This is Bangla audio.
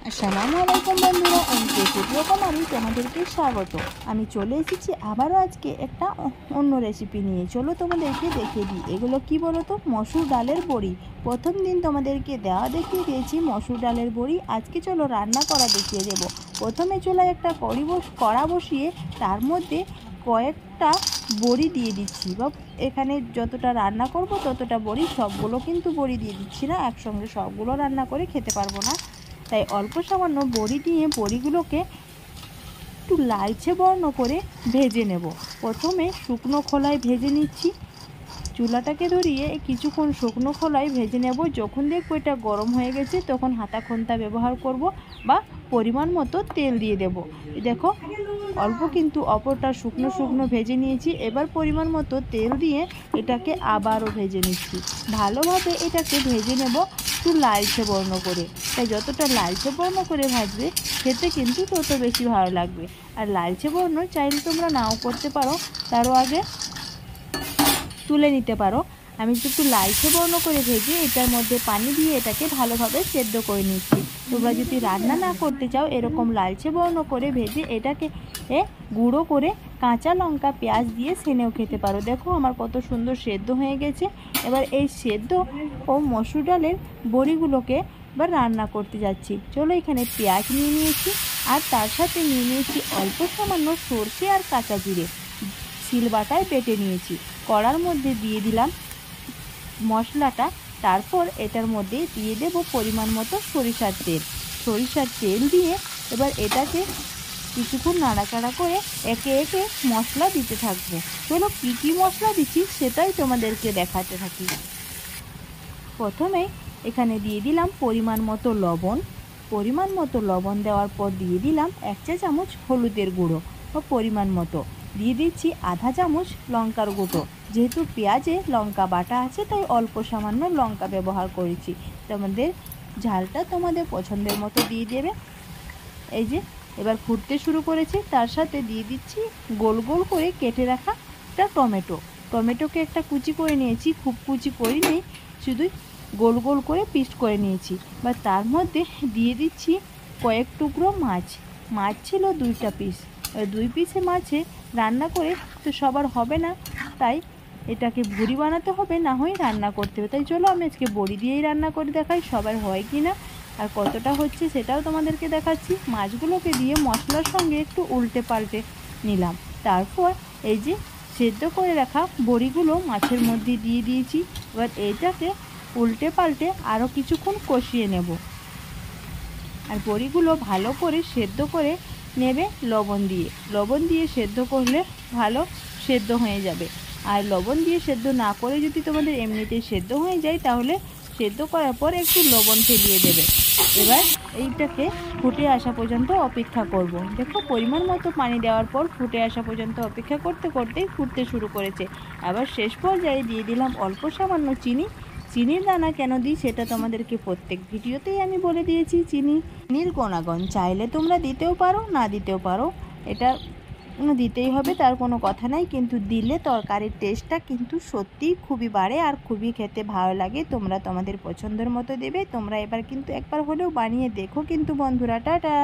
আসসালামু আলাইকুম বন্ধুরা, এমকে ভিডিও কমারি তোমাদেরকে স্বাগত। আমি চলে এসেছি আবারও আজকে একটা অন্য রেসিপি নিয়ে। চলো তোমাদেরকে দেখিয়ে দিই। এগুলো কি বলো তো, মসুর ডালের বড়ি। প্রথম দিন তোমাদেরকে দেখিয়ে দিয়েছি মসুর ডালের বড়ি। আজকে চলো রান্না করা দেখিয়ে দেব। প্রথমে চুলায় একটা কড়া বসিয়ে তার মধ্যে কয়েকটা বড়ি দিয়ে দিচ্ছি, বা এখানে যতটা রান্না করব ততটা বড়ি, সবগুলো কিন্তু বড়ি দিয়ে দিচ্ছি না, একসঙ্গে সবগুলো রান্না করে খেতে পারবো না। তাই অল্প সামান্য বড়ি দিয়ে বড়িগুলোকে একটু লালচে বর্ণ করে ভেজে নেব। প্রথমে শুকনো খোলায় ভেজে নিচ্ছি। চুলাটাকে ধরিয়ে কিছুক্ষণ শুকনো খোলায় ভেজে নেব। যখন দেখবো এটা গরম হয়ে গেছে তখন হাতা খন্তা ব্যবহার করব, বা পরিমাণ মতো তেল দিয়ে দেব। দেখো অল্প কিন্তু অপরটা শুকনো শুকনো ভেজে নিয়েছি। এবার পরিমাণ মতো তেল দিয়ে এটাকে আবারও ভেজে নিচ্ছি। ভালোভাবে এটাকে ভেজে নেব একটু লালচে বর্ণ করে। তাই যতটা লালচে বর্ণ করে ভাজবে খেতে কিন্তু তত বেশি ভালো লাগবে। আর লালচে বর্ণ চাইলে তোমরা নাও করতে পারো, তারও আগে তুলে নিতে পারো। আমি একটু লালচে বর্ণ করে ভেজে এটার মধ্যে পানি দিয়ে এটাকে ভালোভাবে সেদ্ধ করে নিচ্ছি। তোমরা যদি রান্না না করতে চাও, এরকম লালচে বর্ণ করে ভেজে এটাকে গুঁড়ো করে কাঁচা লঙ্কা পেঁয়াজ দিয়ে সেনেও খেতে পারো। দেখো আমার কত সুন্দর সেদ্ধ হয়ে গেছে। এবার এই সেদ্ধ ও মসুর ডালের বড়িগুলোকে এবার রান্না করতে যাচ্ছি। চলো এখানে পেঁয়াজ নিয়ে নিয়েছি, আর তার সাথে নিয়ে নিয়েছি অল্প সামান্য সরষে আর কাঁচা জিরে, শিলবাটায় বেটে নিয়েছি। কড়ার মধ্যে দিয়ে দিলাম মশলাটা। তারপর এটার মধ্যে দিয়ে দেব পরিমাণ মতো সরিষার তেল। সরিষার তেল দিয়ে এবার এটাকে কিছুক্ষণ নাড়াচাড়া করে একে একে মশলা দিতে থাকবো। চলো কী কী মশলা দিচ্ছি সেটাই তোমাদেরকে দেখাতে থাকি। প্রথমে এখানে দিয়ে দিলাম পরিমাণ মতো লবণ। পরিমাণ মতো লবণ দেওয়ার পর দিয়ে দিলাম 1 চা চামচ হলুদের গুঁড়ো ও পরিমাণ মতো দিয়ে দিচ্ছি আধা চামচ লঙ্কার গুঁড়ো। যেহেতু পেঁয়াজে লঙ্কা বাটা আছে তাই অল্প সামান্য লঙ্কা ব্যবহার করেছি। তোমাদের ঝালটা তোমাদের পছন্দের মতো দিয়ে দেবে। এই যে এবার ফুটতে শুরু করেছে, তার সাথে দিয়ে দিচ্ছি গোল গোল করে কেটে রাখা একটা টমেটোকে একটা কুচি করে নিয়েছি, খুব কুচি করিনি, শুধু গোল গোল করে পিস করে নিয়েছি। বা তার মধ্যে দিয়ে দিচ্ছি কয়েক টুকরো মাছ ছিল 2টা পিস। 2 পিসে মাছে রান্না করে তো সবার হবে না, তাই এটাকে ভুড়ি বানাতে হবে, না হয় রান্না করতে হবে। তাই চলো আমি আজকে বড়ি দিয়েই রান্না করে দেখাই সবার হয় কি না আর কতটা হচ্ছে সেটাও তোমাদেরকে দেখাচ্ছি। মাছগুলোকে দিয়ে মশলার সঙ্গে একটু উল্টে পাল্টে নিলাম। তারপর এই যে সেদ্ধ করে রাখা বড়িগুলো মাছের মধ্যে দিয়ে দিয়েছি। এবার এইটাকে উল্টে পাল্টে আরও কিছুক্ষণ কষিয়ে নেব। আর বড়িগুলো ভালো করে সেদ্ধ করে নেবে লবণ দিয়ে সেদ্ধ করলে ভালো সেদ্ধ হয়ে যাবে। আর লবণ দিয়ে সেদ্ধ না করে যদি তোমাদের এমনিতেই সেদ্ধ হয়ে যায়, তাহলে সেদ্ধ করার পর একটু লবণ ফেলিয়ে দেবে। এবার এইটাকে ফুটে আসা পর্যন্ত অপেক্ষা করব। দেখো পরিমাণ মতো পানি দেওয়ার পর ফুটে আসা পর্যন্ত অপেক্ষা করতে করতেই ফুটতে শুরু করেছে। আবার শেষ পর্যায়ে দিয়ে দিলাম অল্প সামান্য চিনির দানা কেন দিই সেটা তোমাদেরকে প্রত্যেক ভিডিওতেই আমি বলে দিয়েছি। চিনির গুণাগুণ চাইলে তোমরা দিতেও পারো, না দিতেও পারো, এটা দিতেই হবে তার কোনো কথা নাই, কিন্তু দিলে তরকারির টেস্টটা কিন্তু সত্যিই খুবই বাড়ে আর খুবই খেতে ভালো লাগে। তোমরা তোমাদের পছন্দের মতো দেবে। তোমরা এবার কিন্তু একবার হলেও বানিয়ে দেখো কিন্তু বন্ধুরা। টাটা।